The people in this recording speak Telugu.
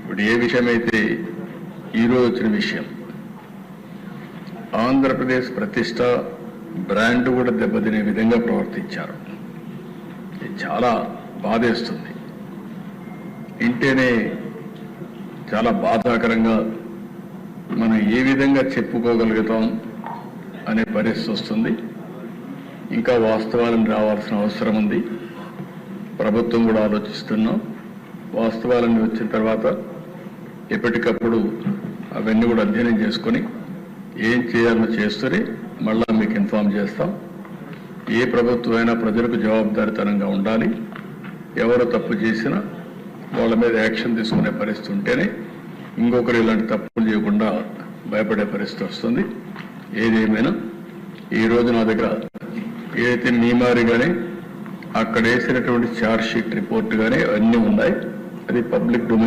ఇప్పుడు ఏ విషయమైతే ఈరోజు వచ్చిన విషయం, ఆంధ్రప్రదేశ్ ప్రతిష్ట బ్రాండ్ కూడా దెబ్బతినే విధంగా ప్రవర్తించారు. ఇది చాలా బాధేస్తుంది. ఇంటేనే చాలా బాధాకరంగా మనం ఏ విధంగా చెప్పుకోగలుగుతాం అనే పరిస్థితి వస్తుంది. ఇంకా వాస్తవాలను రావాల్సిన అవసరం ఉంది. ప్రభుత్వం కూడా ఆలోచిస్తున్నాం. వాస్తవాలన్నీ వచ్చిన తర్వాత ఎప్పటికప్పుడు అవన్నీ కూడా అధ్యయనం చేసుకొని ఏం చేయాలో చేస్తూనే మళ్ళా మీకు ఇన్ఫార్మ్ చేస్తాం. ఏ ప్రభుత్వం అయినా ప్రజలకు జవాబుదారీతనంగా ఉండాలి. ఎవరు తప్పు చేసినా వాళ్ళ మీద యాక్షన్ తీసుకునే పరిస్థితి ఉంటేనే ఇంకొకరు ఇలాంటి తప్పులు చేయకుండా భయపడే పరిస్థితి వస్తుంది. ఏదేమైనా ఈరోజు నా దగ్గర ఏదైతే నియమారి కానీ అక్కడ వేసినటువంటి ఛార్జ్ షీట్ రిపోర్ట్ కానీ అన్నీ ఉన్నాయి. అది పబ్లిక్ డొమైన్.